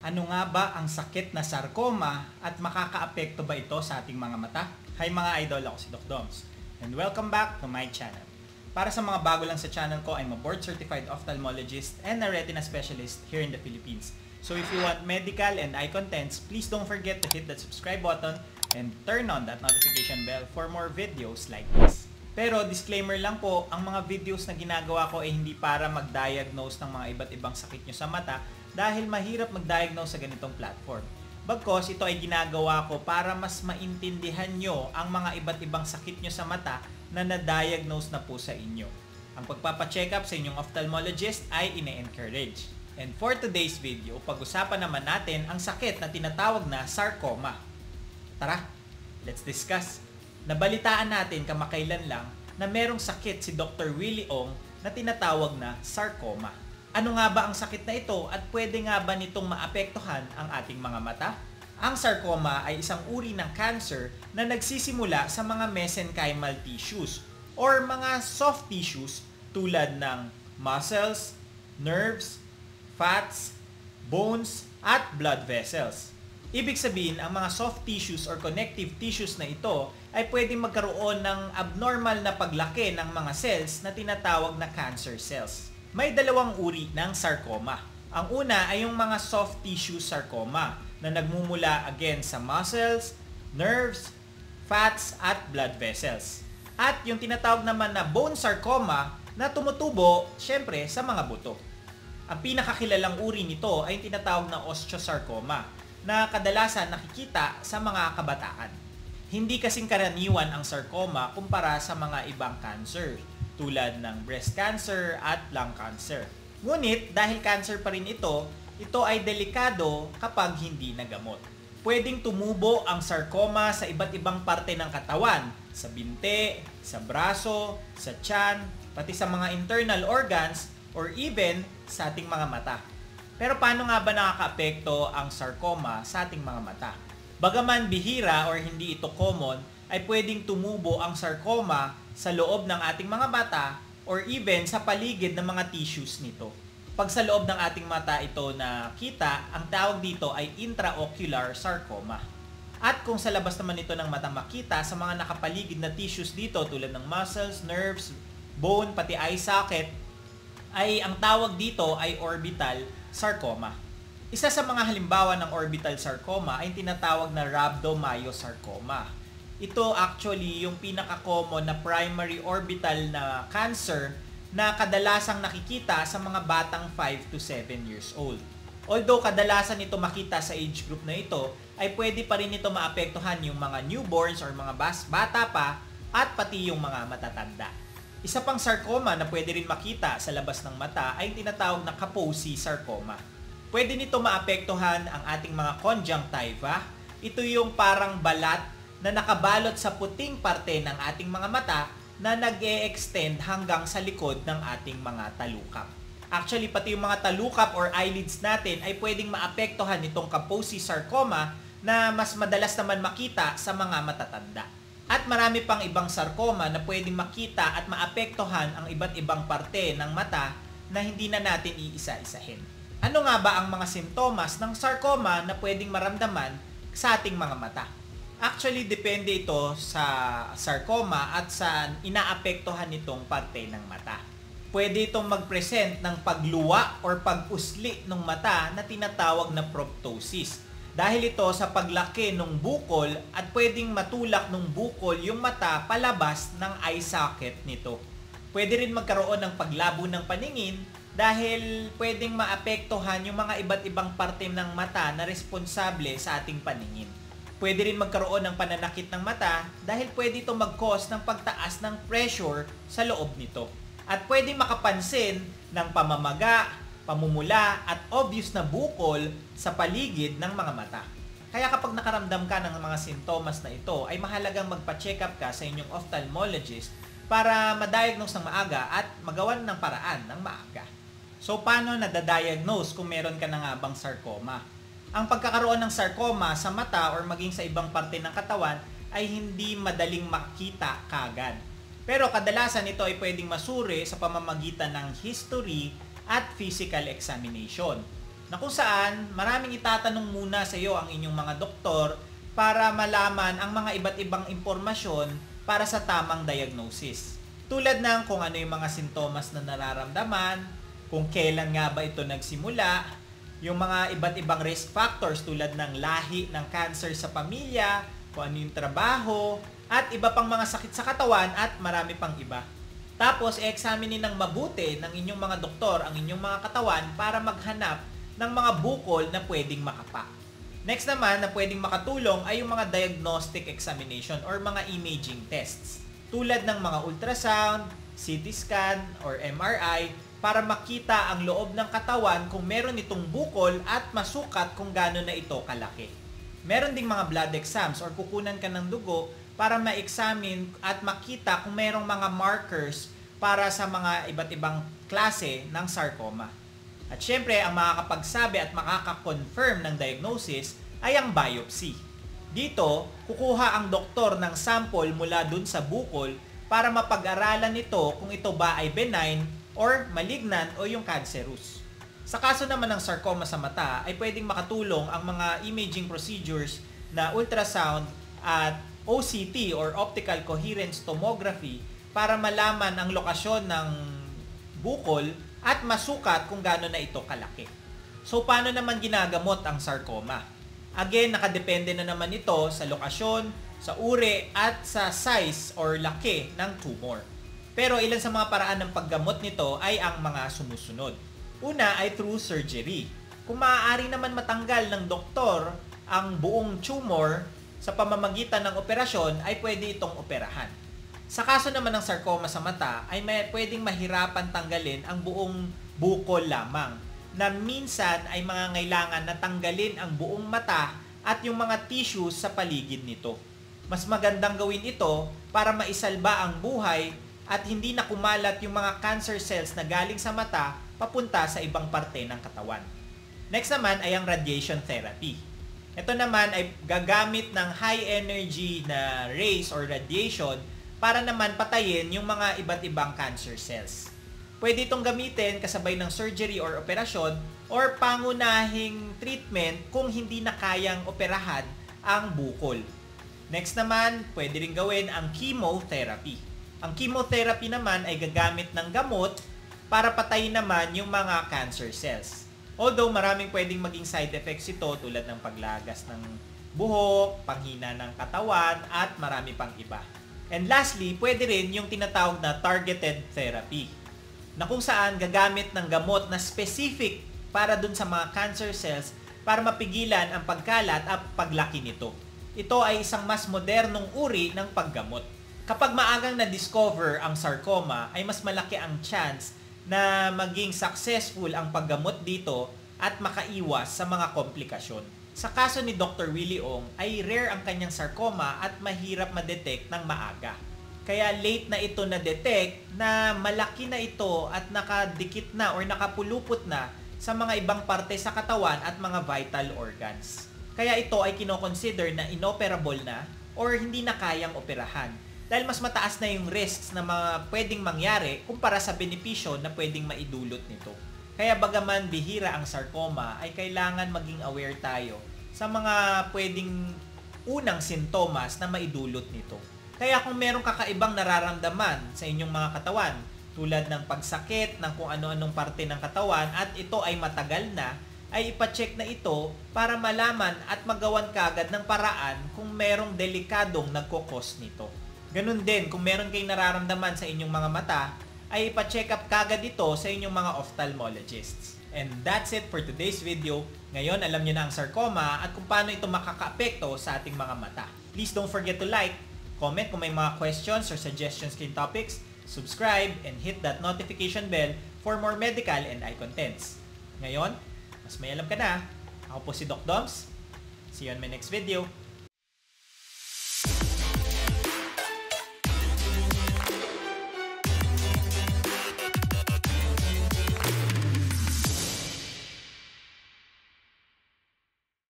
Ano nga ba ang sakit na sarcoma at makakaapekto ba ito sa ating mga mata? Hi mga idol, ako si Doc Doms. And welcome back to my channel. Para sa mga bago lang sa channel ko, I'm a board certified ophthalmologist and a retina specialist here in the Philippines. So if you want medical and eye contents, please don't forget to hit that subscribe button and turn on that notification bell for more videos like this. Pero disclaimer lang po, ang mga videos na ginagawa ko ay hindi para mag-diagnose ng mga iba't ibang sakit nyo sa mata dahil mahirap mag-diagnose sa ganitong platform. Bagkos ito ay ginagawa ko para mas maintindihan nyo ang mga iba't ibang sakit nyo sa mata na na-diagnose na po sa inyo. Ang pagpapacheck up sa inyong ophthalmologist ay ine-encourage. And for today's video, pag-usapan naman natin ang sakit na tinatawag na sarcoma. Tara, let's discuss. Nabalitaan natin kamakailan lang na merong sakit si Dr. Willie Ong na tinatawag na sarcoma. Ano nga ba ang sakit na ito at pwede nga ba nitong maapektuhan ang ating mga mata? Ang sarcoma ay isang uri ng cancer na nagsisimula sa mga mesenchymal tissues or mga soft tissues tulad ng muscles, nerves, fats, bones, at blood vessels. Ibig sabihin, ang mga soft tissues or connective tissues na ito ay pwedeng magkaroon ng abnormal na paglaki ng mga cells na tinatawag na cancer cells. May dalawang uri ng sarcoma. Ang una ay yung mga soft tissue sarcoma na nagmumula again sa muscles, nerves, fats, at blood vessels. At yung tinatawag naman na bone sarcoma na tumutubo, syempre, sa mga buto. Ang pinakakilalang uri nito ay yung tinatawag na osteosarcoma na kadalasan nakikita sa mga kabataan. Hindi kasing karaniwan ang sarcoma kumpara sa mga ibang cancer tulad ng breast cancer at lung cancer. Ngunit dahil cancer pa rin ito ay delikado kapag hindi nagamot. Pwedeng tumubo ang sarcoma sa iba't ibang parte ng katawan, sa binte, sa braso, sa tiyan, pati sa mga internal organs or even sa ating mga mata. Pero paano nga ba nakakaapekto ang sarcoma sa ating mga mata? Bagaman bihira or hindi ito common, ay pwedeng tumubo ang sarcoma sa loob ng ating mga mata or even sa paligid ng mga tissues nito. Pag sa loob ng ating mata ito nakita, ang tawag dito ay intraocular sarcoma. At kung sa labas naman ito ng mata makita sa mga nakapaligid na tissues dito tulad ng muscles, nerves, bone, pati eye socket, ay ang tawag dito ay orbital sarcoma. Isa sa mga halimbawa ng orbital sarcoma ay tinatawag na rhabdomyosarcoma. Ito actually yung pinaka-common na primary orbital na cancer na kadalasang nakikita sa mga batang 5 to 7 years old. Although kadalasan ito makita sa age group na ito, ay pwede pa rin ito maapektuhan yung mga newborns or mga bata pa at pati yung mga matatanda. Isa pang sarcoma na pwede rin makita sa labas ng mata ay tinatawag na Kaposi sarcoma. Pwede nito maapektuhan ang ating mga conjunctiva. Ito yung parang balat na nakabalot sa puting parte ng ating mga mata na nag-e-extend hanggang sa likod ng ating mga talukap. Actually, pati yung mga talukap or eyelids natin ay pwedeng maapektuhan nitong Kaposi sarcoma na mas madalas naman makita sa mga matatanda. At marami pang ibang sarcoma na pwedeng makita at maapektuhan ang iba't ibang parte ng mata na hindi na natin iisa-isahin. Ano nga ba ang mga sintomas ng sarcoma na pwedeng maramdaman sa ating mga mata? Actually, depende ito sa sarcoma at sa inaapektuhan nitong parte ng mata. Pwede itong mag-present ng pagluwa or pag-usli ng mata na tinatawag na proptosis. Dahil ito sa paglaki ng bukol at pwedeng matulak ng bukol yung mata palabas ng eye socket nito. Pwede rin magkaroon ng paglabo ng paningin dahil pwedeng maapektuhan yung mga iba't ibang parte ng mata na responsable sa ating paningin. Pwede rin magkaroon ng pananakit ng mata dahil pwede ito mag-cause ng pagtaas ng pressure sa loob nito. At pwede makapansin ng pamamaga, pamumula at obvious na bukol sa paligid ng mga mata. Kaya kapag nakaramdam ka ng mga sintomas na ito, ay mahalagang magpa-check up ka sa inyong ophthalmologist para ma-diagnose ng maaga at magawan ng paraan ng maaga. So paano nadadiagnose kung meron ka na nga bang sarcoma? Ang pagkakaroon ng sarcoma sa mata or maging sa ibang parte ng katawan ay hindi madaling makita kagad. Pero kadalasan ito ay pwedeng masuri sa pamamagitan ng history at physical examination. na kung saan maraming itatanong muna sa iyo ang inyong mga doktor para malaman ang mga iba't ibang impormasyon para sa tamang diagnosis. Tulad ng kung ano yung mga sintomas na nararamdaman, kung kailan nga ba ito nagsimula, yung mga iba't ibang risk factors tulad ng lahi ng cancer sa pamilya, kung ano yung trabaho, at iba pang mga sakit sa katawan at marami pang iba. Tapos, i-examine ng mabuti ng inyong mga doktor ang inyong mga katawan para maghanap ng mga bukol na pwedeng makapa. Next naman na pwedeng makatulong ay yung mga diagnostic examination or mga imaging tests. Tulad ng mga ultrasound, CT scan, or MRI para makita ang loob ng katawan kung meron itong bukol at masukat kung gaano na ito kalaki. Meron ding mga blood exams or kukunan ka ng dugo para ma-examine at makita kung merong mga markers para sa mga iba't ibang klase ng sarcoma. At syempre, ang makakapagsabi at makaka-confirm ng diagnosis ay ang biopsy. Dito, kukuha ang doktor ng sample mula dun sa bukol para mapag-aralan nito kung ito ba ay benign or malignant o yung cancerous. Sa kaso naman ng sarcoma sa mata, ay pwedeng makatulong ang mga imaging procedures na ultrasound at OCT or Optical Coherence Tomography para malaman ang lokasyon ng bukol at masukat kung gaano na ito kalaki. So, paano naman ginagamot ang sarcoma? Again, nakadepende na naman ito sa lokasyon, sa uri at sa size or laki ng tumor. Pero ilan sa mga paraan ng paggamot nito ay ang mga sumusunod. Una ay through surgery. Kung maaari naman matanggal ng doktor ang buong tumor sa pamamagitan ng operasyon, ay pwede itong operahan. Sa kaso naman ng sarcoma sa mata, ay pwedeng mahirapan tanggalin ang buong bukol lamang, na minsan ay mangangailangan na tanggalin ang buong mata at yung mga tissues sa paligid nito. Mas magandang gawin ito para maisalba ang buhay at hindi na kumalat yung mga cancer cells na galing sa mata papunta sa ibang parte ng katawan. Next naman ay ang radiation therapy. Ito naman ay gagamit ng high energy na rays or radiation para naman patayin yung mga iba't ibang cancer cells. Pwede itong gamitin kasabay ng surgery or operasyon or pangunahing treatment kung hindi na kayang operahan ang bukol. Next naman, pwede rin gawin ang chemotherapy. Ang chemotherapy naman ay gagamit ng gamot para patayin naman yung mga cancer cells. Although maraming pwedeng maging side effects ito tulad ng paglagas ng buhok, panghina ng katawan, at marami pang iba. And lastly, pwede rin yung tinatawag na targeted therapy, na kung saan gagamit ng gamot na specific para dun sa mga cancer cells para mapigilan ang pagkalat at paglaki nito. Ito ay isang mas modernong uri ng paggamot. Kapag maagang na-discover ang sarcoma, ay mas malaki ang chance na maging successful ang paggamot dito at makaiwas sa mga komplikasyon. Sa kaso ni Dr. Willie Ong, ay rare ang kanyang sarcoma at mahirap ma-detect ng maaga. Kaya late na ito na-detect na malaki na ito at nakadikit na or nakapulupot na sa mga ibang parte sa katawan at mga vital organs. Kaya ito ay kinoconsider na inoperable na or hindi na kayang operahan. Dahil mas mataas na yung risks na mga pwedeng mangyari kumpara sa benepisyo na pwedeng maidulot nito. Kaya bagaman bihira ang sarcoma, ay kailangan maging aware tayo sa mga pwedeng unang sintomas na maidulot nito. Kaya kung merong kakaibang nararamdaman sa inyong mga katawan, tulad ng pagsakit ng kung ano-anong parte ng katawan at ito ay matagal na, ay ipacheck na ito para malaman at magawan kagad ng paraan kung merong delikadong nagkokos nito. Ganun din, kung meron kayong nararamdaman sa inyong mga mata, ay ipa-check up kagad ito sa inyong mga ophthalmologists. And that's it for today's video. Ngayon, alam niyo na ang sarcoma at kung paano ito makakaapekto sa ating mga mata. Please don't forget to like, comment kung may mga questions or suggestions kayong topics, subscribe, and hit that notification bell for more medical and eye contents. Ngayon, mas may alam ka na. Ako po si Doc Doms. See you on my next video.